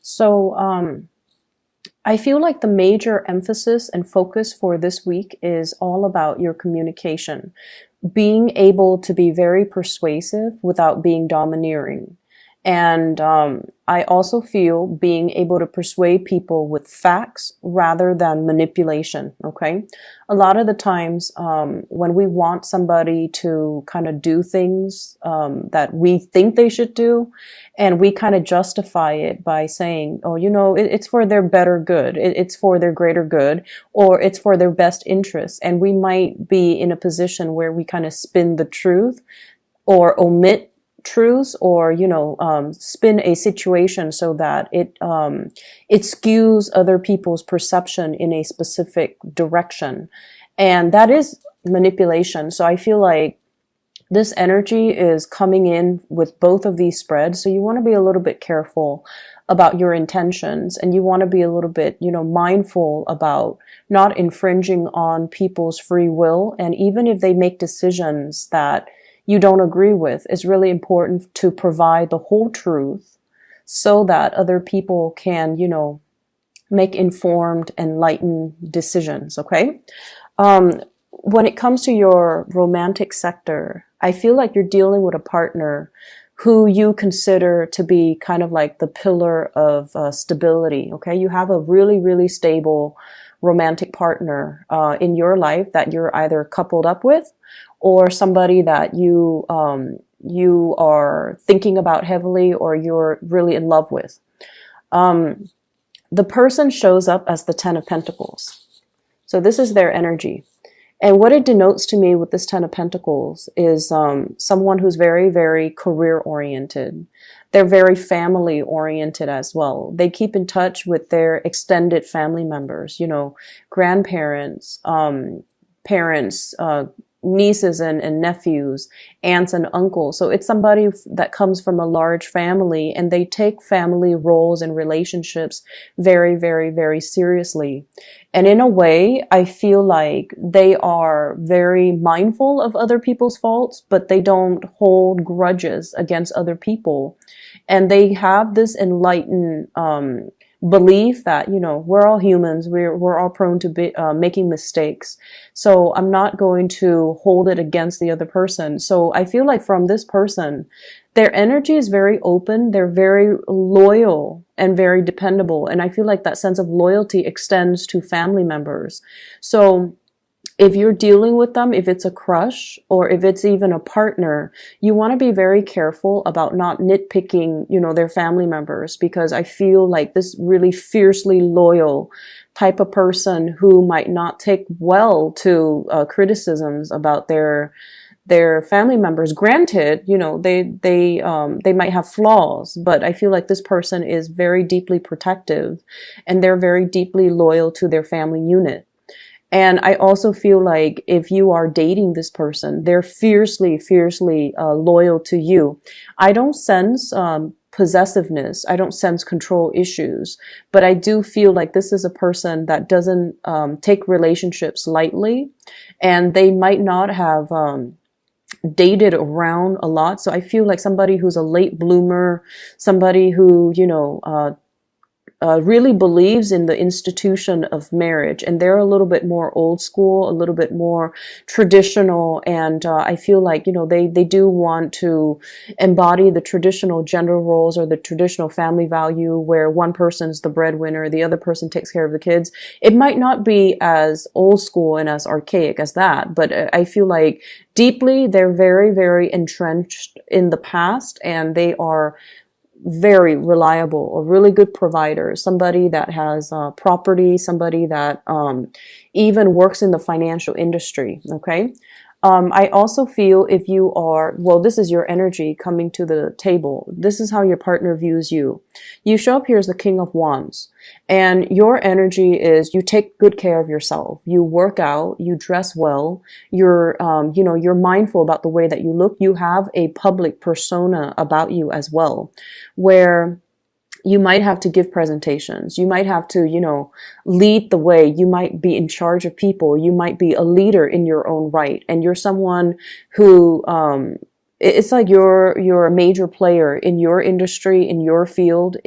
So, I feel like the major emphasis and focus for this week is all about your communication, being able to be very persuasive without being domineering. And I also feel being able to persuade people with facts rather than manipulation. Okay. A lot of the times, when we want somebody to kind of do things that we think they should do, and we kind of justify it by saying, oh, it's for their better good, it's for their greater good, or it's for their best interest. And we might be in a position where we kind of spin the truth or omit truths, or spin a situation so that it skews other people's perception in a specific direction, and that is manipulation. So I feel like this energy is coming in with both of these spreads, so you want to be a little bit careful about your intentions, and you want to be a little bit mindful about not infringing on people's free will. And even if they make decisions that you don't agree with, it's really important to provide the whole truth so that other people can, make informed, enlightened decisions. Okay. When it comes to your romantic sector, I feel like you're dealing with a partner who you consider to be kind of like the pillar of stability. Okay. You have a really, really stable romantic partner in your life that you're either coupled up with, or somebody that you are thinking about heavily, or you're really in love with. The person shows up as the Ten of Pentacles. So this is their energy. And what it denotes to me with this Ten of Pentacles is someone who's very, very career oriented. They're very family oriented as well. They keep in touch with their extended family members, grandparents, parents, nieces and nephews, aunts and uncles. So it's somebody that comes from a large family, and they take family roles and relationships very, very, very seriously. And in a way, I feel like they are very mindful of other people's faults, but they don't hold grudges against other people. And they have this enlightened belief that, we're all humans. We're all prone to making mistakes. So I'm not going to hold it against the other person. So I feel like from this person, their energy is very open. They're very loyal and very dependable. And I feel like that sense of loyalty extends to family members. So if you're dealing with them, if it's a crush or if it's even a partner, you want to be very careful about not nitpicking, their family members, because I feel like this really fiercely loyal type of person who might not take well to criticisms about their family members. Granted, they might have flaws, but I feel like this person is very deeply protective, and they're very deeply loyal to their family unit. And I also feel like if you are dating this person, they're fiercely, fiercely loyal to you. I don't sense possessiveness. I don't sense control issues, but I do feel like this is a person that doesn't take relationships lightly, and they might not have dated around a lot. So I feel like somebody who's a late bloomer, somebody who, really believes in the institution of marriage, and they're a little bit more old school, a little bit more traditional, and I feel like they do want to embody the traditional gender roles or the traditional family value, where one person's the breadwinner, the other person takes care of the kids. It might not be as old school and as archaic as that, but I feel like deeply they're very, very entrenched in the past, and they are very reliable, a really good provider, somebody that has property, somebody that even works in the financial industry. Okay. I also feel if you are, this is your energy coming to the table. This is how your partner views you. You show up here as the King of Wands, and your energy is you take good care of yourself. You work out, you dress well, you're mindful about the way that you look. You have a public persona about you as well, where you might have to give presentations. You might have to, lead the way. You might be in charge of people. You might be a leader in your own right. And you're someone who it's like you're a major player in your industry, in your field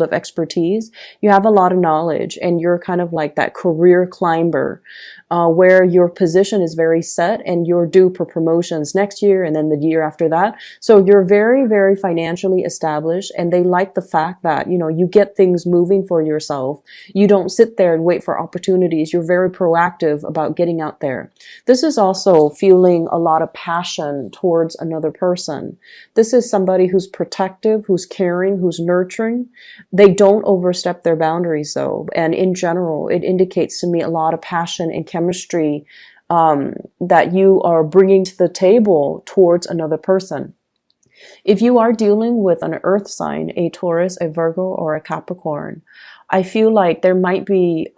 of expertise. You have a lot of knowledge, and you're kind of like that career climber, where your position is very set and you're due for promotions next year and then the year after that. So you're very, very financially established, and they like the fact that, you know, you get things moving for yourself. You don't sit there and wait for opportunities. You're very proactive about getting out there. This is also feeling a lot of passion towards another person. This is somebody who's protective, who's caring, who's nurturing. They don't overstep their boundaries though. And in general, it indicates to me a lot of passion and chemistry that you are bringing to the table towards another person. If you are dealing with an earth sign, a Taurus, a Virgo, or a Capricorn, I feel like there might be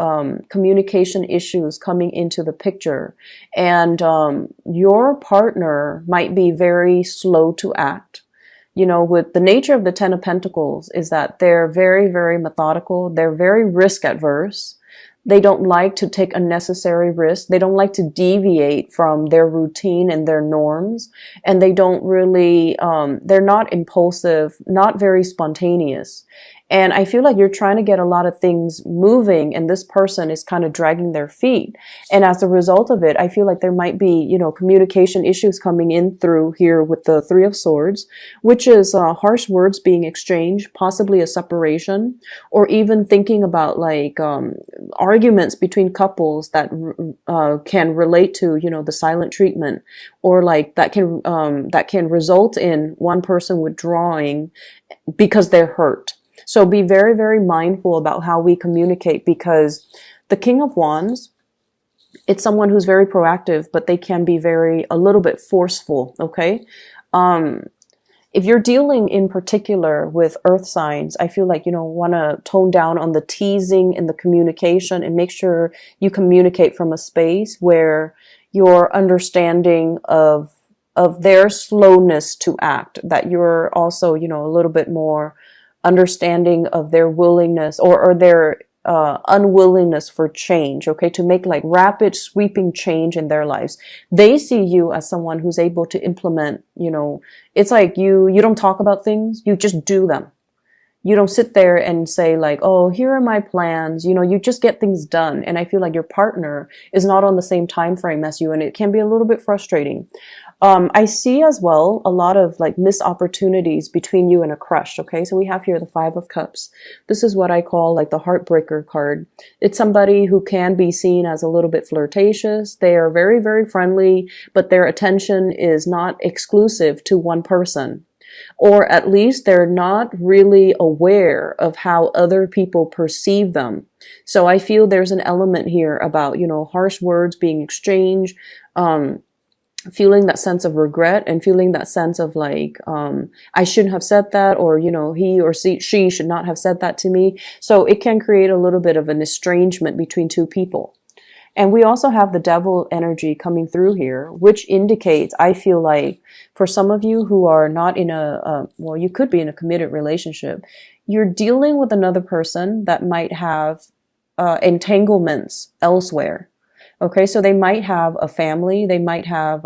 communication issues coming into the picture, and your partner might be very slow to act. You know, with the nature of the Ten of Pentacles is that they're very, very methodical. They're very risk adverse. They don't like to take unnecessary risks. They don't like to deviate from their routine and their norms. And they don't really, they're not impulsive, not very spontaneous. And I feel like you're trying to get a lot of things moving, and this person is kind of dragging their feet. And as a result of it, I feel like there might be, you know, communication issues coming in through here with the Three of Swords, which is harsh words being exchanged, possibly a separation, or even thinking about like arguments between couples that can relate to, you know, the silent treatment, or like that can result in one person withdrawing because they're hurt. So be very, very mindful about how we communicate, because the King of Wands, it's someone who's very proactive, but they can be a little bit forceful, okay? If you're dealing in particular with earth signs, I feel like, you know, want to tone down on the teasing and the communication, and make sure you communicate from a space where you're understanding of their slowness to act, that you're also, you know, a little bit more understanding of their willingness or their unwillingness for change, okay, to make like rapid sweeping change in their lives. They see you as someone who's able to implement, you know, it's like you don't talk about things, you just do them. You don't sit there and say like, oh, here are my plans. You know, you just get things done. And I feel like your partner is not on the same time frame as you, and it can be a little bit frustrating. I see as well a lot of like missed opportunities between you and a crush. Okay, so we have here the Five of Cups. This is what I call like the heartbreaker card. It's somebody who can be seen as a little bit flirtatious. They are very, very friendly, but their attention is not exclusive to one person. Or at least they're not really aware of how other people perceive them. So I feel there's an element here about, you know, harsh words being exchanged, feeling that sense of regret, and feeling that sense of like, I shouldn't have said that, or, you know, he or she should not have said that to me. So it can create a little bit of an estrangement between two people. And we also have the Devil energy coming through here, which indicates, I feel like, for some of you who are not in well, you could be in a committed relationship, you're dealing with another person that might have entanglements elsewhere. Okay, so they might have a family, they might have,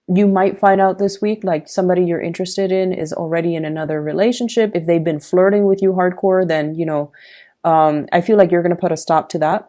you might find out this week, like somebody you're interested in is already in another relationship. If they've been flirting with you hardcore, then, you know, I feel like you're going to put a stop to that.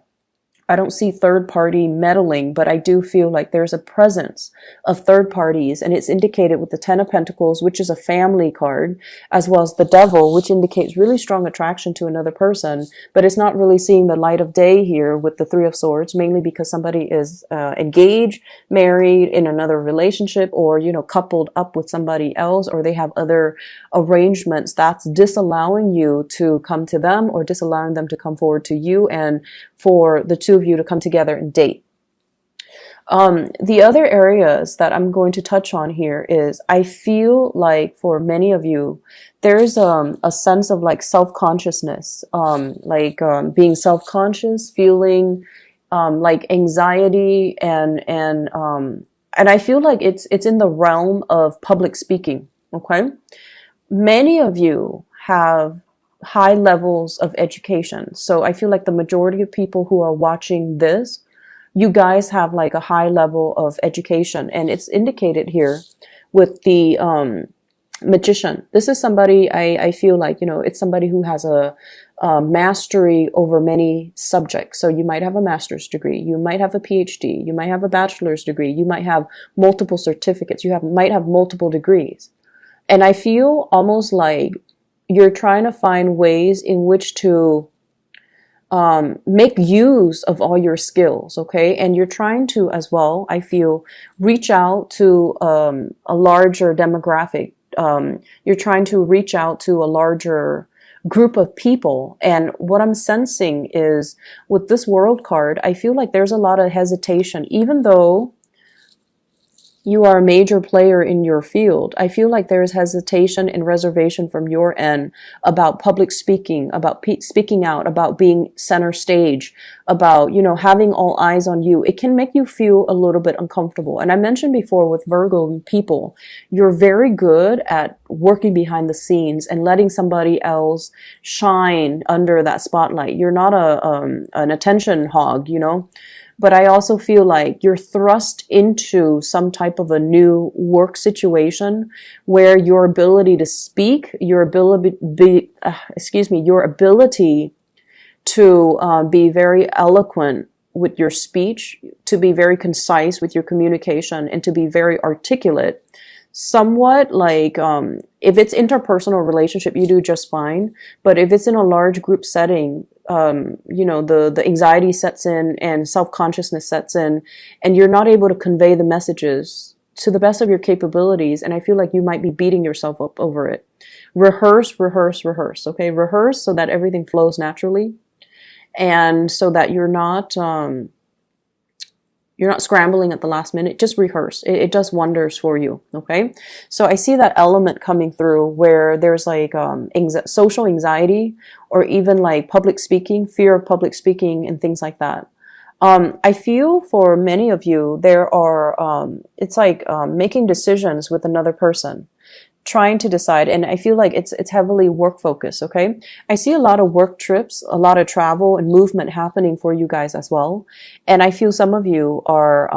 I don't see third party meddling, but I do feel like there's a presence of third parties, and it's indicated with the Ten of Pentacles, which is a family card, as well as the Devil, which indicates really strong attraction to another person, but it's not really seeing the light of day here with the Three of Swords, mainly because somebody is engaged, married, in another relationship, or, you know, coupled up with somebody else, or they have other arrangements that's disallowing you to come to them, or disallowing them to come forward to you, and for the two of you to come together and date. The other areas that I'm going to touch on here is, I feel like for many of you, there's a sense of like self-consciousness, being self-conscious, feeling like anxiety, and I feel like it's in the realm of public speaking. Okay, many of you have high levels of education. So I feel like the majority of people who are watching this you guys have like a high level of education, and it's indicated here with the magician. This is somebody I feel like, you know, it's somebody who has a mastery over many subjects. So you might have a master's degree, you might have a PhD, you might have a bachelor's degree, you might have multiple certificates, might have multiple degrees. And I feel almost like you're trying to find ways in which to make use of all your skills, okay? And you're trying to, as well, I feel, reach out to a larger demographic. You're trying to reach out to a larger group of people. And what I'm sensing is, with this world card, I feel like there's a lot of hesitation, even though you are a major player in your field. I feel like there's hesitation and reservation from your end about public speaking, about speaking out, about being center stage, about, you know, having all eyes on you. It can make you feel a little bit uncomfortable. And I mentioned before with Virgo people, you're very good at working behind the scenes and letting somebody else shine under that spotlight. You're not an attention hog, you know. But I also feel like you're thrust into some type of a new work situation where your ability to speak, your ability to be very eloquent with your speech, to be very concise with your communication, and to be very articulate. Somewhat like, if it's interpersonal relationship, you do just fine. But if it's in a large group setting, you know, the anxiety sets in and self-consciousness sets in, and you're not able to convey the messages to the best of your capabilities. And I feel like you might be beating yourself up over it. Rehearse, rehearse, rehearse. Okay, rehearse so that everything flows naturally, and so that you're not scrambling at the last minute. Just rehearse. It does wonders for you. Okay. So I see that element coming through where there's like social anxiety, or even like public speaking, fear of public speaking and things like that. I feel for many of you, there are, it's like making decisions with another person, trying to decide. And I feel like it's heavily work focused. Okay. I see a lot of work trips, a lot of travel and movement happening for you guys as well. And I feel some of you are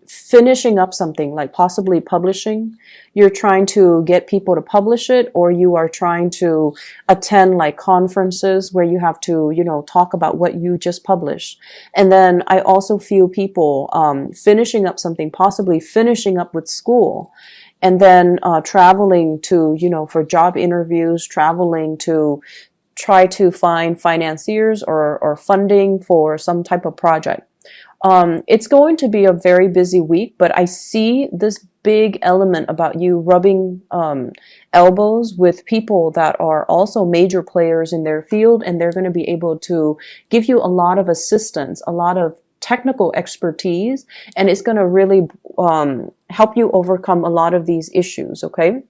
finishing up something, like possibly publishing. You're trying to get people to publish it, or you are trying to attend like conferences where you have to, you know, talk about what you just published. And then I also feel people finishing up something, possibly finishing up with school. And then traveling to, you know, for job interviews, traveling to try to find financiers or funding for some type of project. It's going to be a very busy week, but I see this big element about you rubbing elbows with people that are also major players in their field, and they're going to be able to give you a lot of assistance, a lot of technical expertise, and it's going to really help you overcome a lot of these issues, okay?